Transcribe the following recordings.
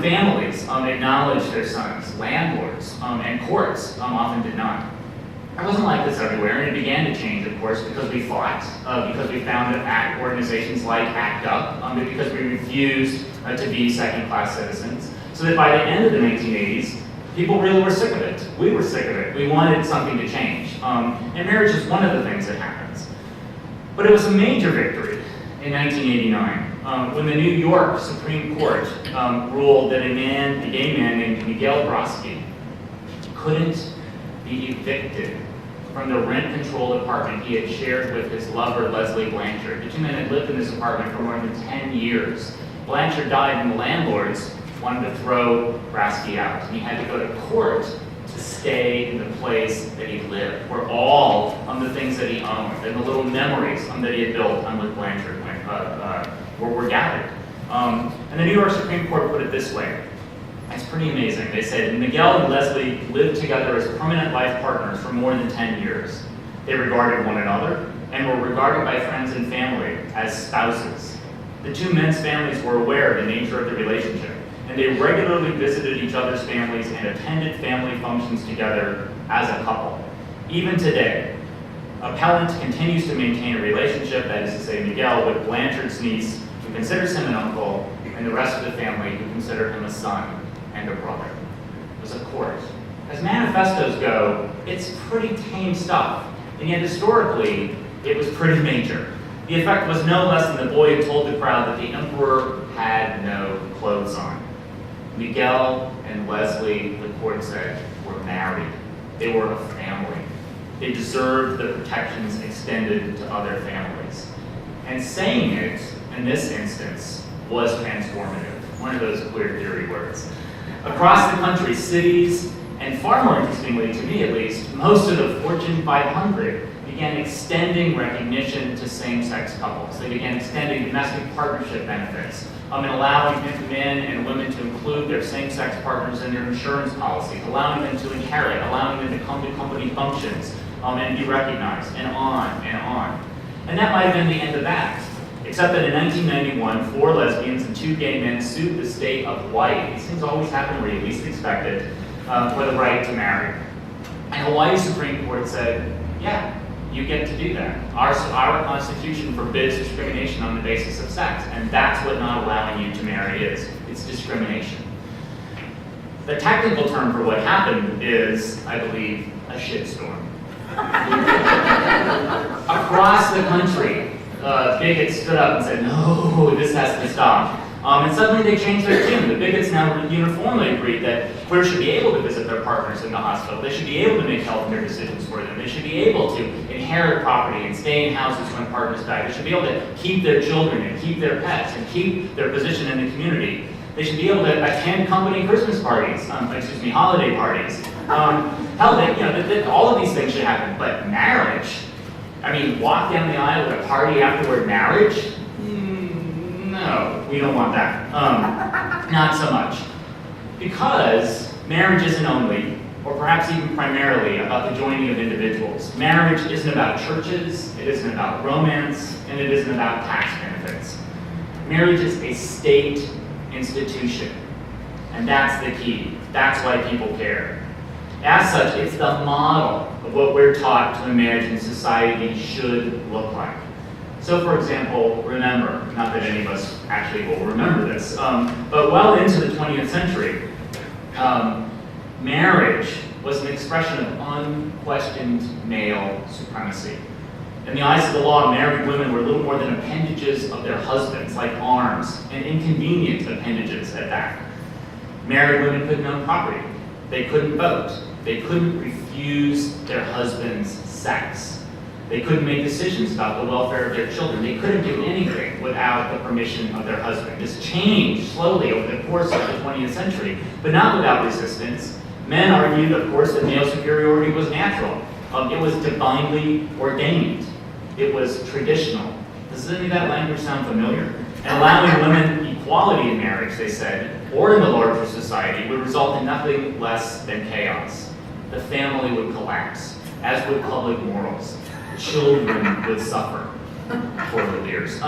families acknowledged their sons. Landlords and courts often did not. It wasn't like this everywhere, and it began to change, of course, because we fought, because we founded organizations like ACT UP, and because we refused to be second-class citizens, so that by the end of the 1980s, people really were sick of it. We were sick of it. We wanted something to change. And marriage is one of the things that happens. But it was a major victory in 1989 when the New York Supreme Court ruled that a gay man named Miguel Brodsky couldn't be evicted from the rent-controlled apartment he had shared with his lover, Leslie Blanchard. The two men had lived in this apartment for more than 10 years. Blanchard died, and the landlords wanted to throw Brodsky out. And he had to go to court to stay in the place that he lived, where all the things that he owned and the little memories that he had built with Blanchard were gathered. And the New York Supreme Court put it this way. It's pretty amazing. They said, Miguel and Leslie lived together as permanent life partners for more than 10 years. They regarded one another and were regarded by friends and family as spouses. The two men's families were aware of the nature of the relationship, and they regularly visited each other's families and attended family functions together as a couple. Even today, appellant continues to maintain a relationship, that is to say Miguel, with Blanchard's niece, who considers him an uncle, and the rest of the family who consider him a son and a brother. It was a court. As manifestos go, it's pretty tame stuff, and yet historically, it was pretty major. The effect was no less than the boy who told the crowd that the emperor had no clothes on. Miguel and Leslie, the court said, were married. They were a family. They deserved the protections extended to other families. And saying it, in this instance, was transformative. One of those queer theory words. Across the country, cities, and far more interestingly, to me at least, most of the Fortune 500 began extending recognition to same-sex couples. They began extending domestic partnership benefits and allowing men and women to include their same-sex partners in their insurance policies, allowing them to inherit, allowing them to come to company functions and be recognized, and on and on. And that might have been the end of that. Except that in 1991, 4 lesbians and 2 gay men sued the state of Hawaii. These things always happen where you least expect it, for the right to marry. And Hawaii Supreme Court said, yeah, you get to do that. Our Constitution forbids discrimination on the basis of sex, and that's what not allowing you to marry is. It's discrimination. The technical term for what happened is, I believe, a shitstorm. Across the country, bigots stood up and said, no, this has to stop. And suddenly they changed their tune. The bigots now uniformly agreed that queers should be able to visit their partners in the hospital. They should be able to make healthcare decisions for them. They should be able to inherit property and stay in houses when partners die. They should be able to keep their children and keep their pets and keep their position in the community. They should be able to attend company Christmas parties, holiday parties. Hell, all of these things should happen. But marriage, walk down the aisle at a party afterward marriage? No, we don't want that. Not so much. Because marriage isn't only, or perhaps even primarily, about the joining of individuals. Marriage isn't about churches, it isn't about romance, and it isn't about tax benefits. Marriage is a state institution, and that's the key. That's why people care. As such, it's the model of what we're taught to imagine society should look like. So, for example, remember, not that any of us actually will remember this, but well into the 20th century, marriage was an expression of unquestioned male supremacy. In the eyes of the law, married women were little more than appendages of their husbands, like arms, and inconvenient appendages at that. Married women couldn't own property. They couldn't vote. They couldn't refuse their husband's sex. They couldn't make decisions about the welfare of their children. They couldn't do anything without the permission of their husband. This changed slowly over the course of the 20th century, but not without resistance. Men argued, of course, that male superiority was natural. It was divinely ordained. It was traditional. Does any of that language sound familiar? And allowing women equality in marriage, they said, or in the larger society, would result in nothing less than chaos. The family would collapse, as would public morals. Children would suffer for the years.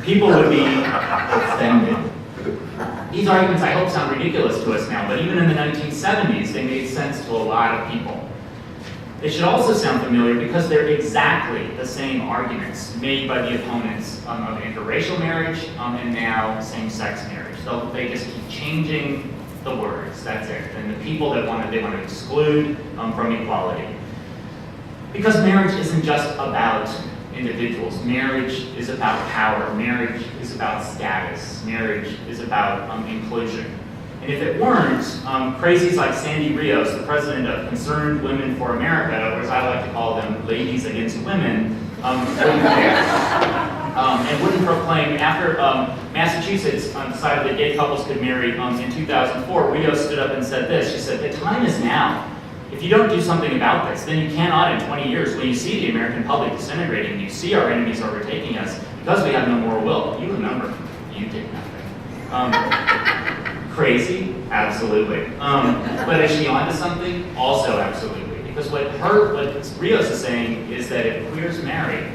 People would be offended. These arguments, I hope, sound ridiculous to us now, but even in the 1970s, they made sense to a lot of people. They should also sound familiar because they're exactly the same arguments made by the opponents of interracial marriage and now same-sex marriage. So they just keep changing the words, that's it. And the people that they want to exclude from equality. Because marriage isn't just about individuals. Marriage is about power. Marriage is about status. Marriage is about inclusion. And if it weren't, crazies like Sandy Rios, the president of Concerned Women for America, or as I like to call them, Ladies Against Women, wouldn't care. And wouldn't proclaim, after Massachusetts decided that gay couples could marry in 2004, Rios stood up and said this. She said, "The time is now. If you don't do something about this, then you cannot in 20 years, when you see the American public disintegrating, you see our enemies overtaking us, because we have no moral will, you remember, you did nothing." Crazy? Absolutely. But is she onto something? Also absolutely. Because what Rios is saying is that if queers marry,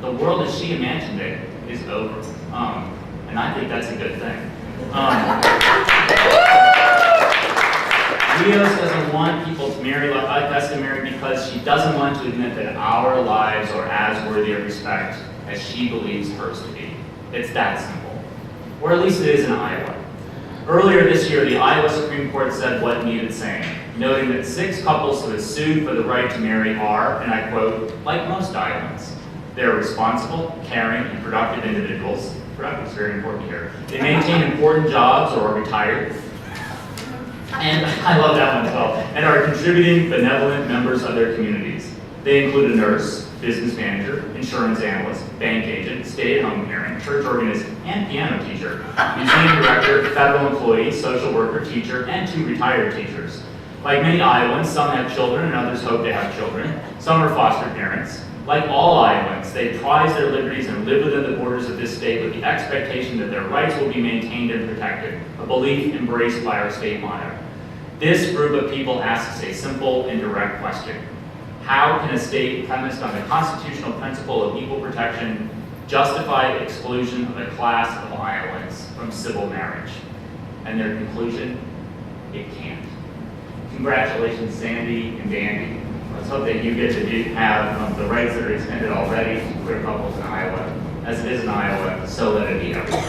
the world as she imagined it is over. And I think that's a good thing. Rios doesn't want people to marry like us to marry because she doesn't want to admit that our lives are as worthy of respect as she believes hers to be. It's that simple. Or at least it is in Iowa. Earlier this year, the Iowa Supreme Court said what needed saying, noting that 6 couples who had sued for the right to marry are, and I quote, like most Iowans. They're responsible, caring, and productive individuals. Productive is very important here. They maintain important jobs or are retired. And I love that one as well. And are contributing, benevolent members of their communities. They include a nurse, business manager, insurance analyst, bank agent, stay-at-home parent, church organist, and piano teacher, museum director, federal employee, social worker, teacher, and 2 retired teachers. Like many Iowans, some have children and others hope to have children. Some are foster parents. Like all Iowans, they prize their liberties and live within the borders of this state with the expectation that their rights will be maintained and protected, a belief embraced by our state motto. This group of people asks a simple and direct question. How can a state premised on the constitutional principle of equal protection justify exclusion of a class of Iowans from civil marriage? And their conclusion, it can't. Congratulations, Sandy and Dandy. Let's hope that you get to have the rights that are extended already to queer couples in Iowa. As it is in Iowa, so let it be everywhere.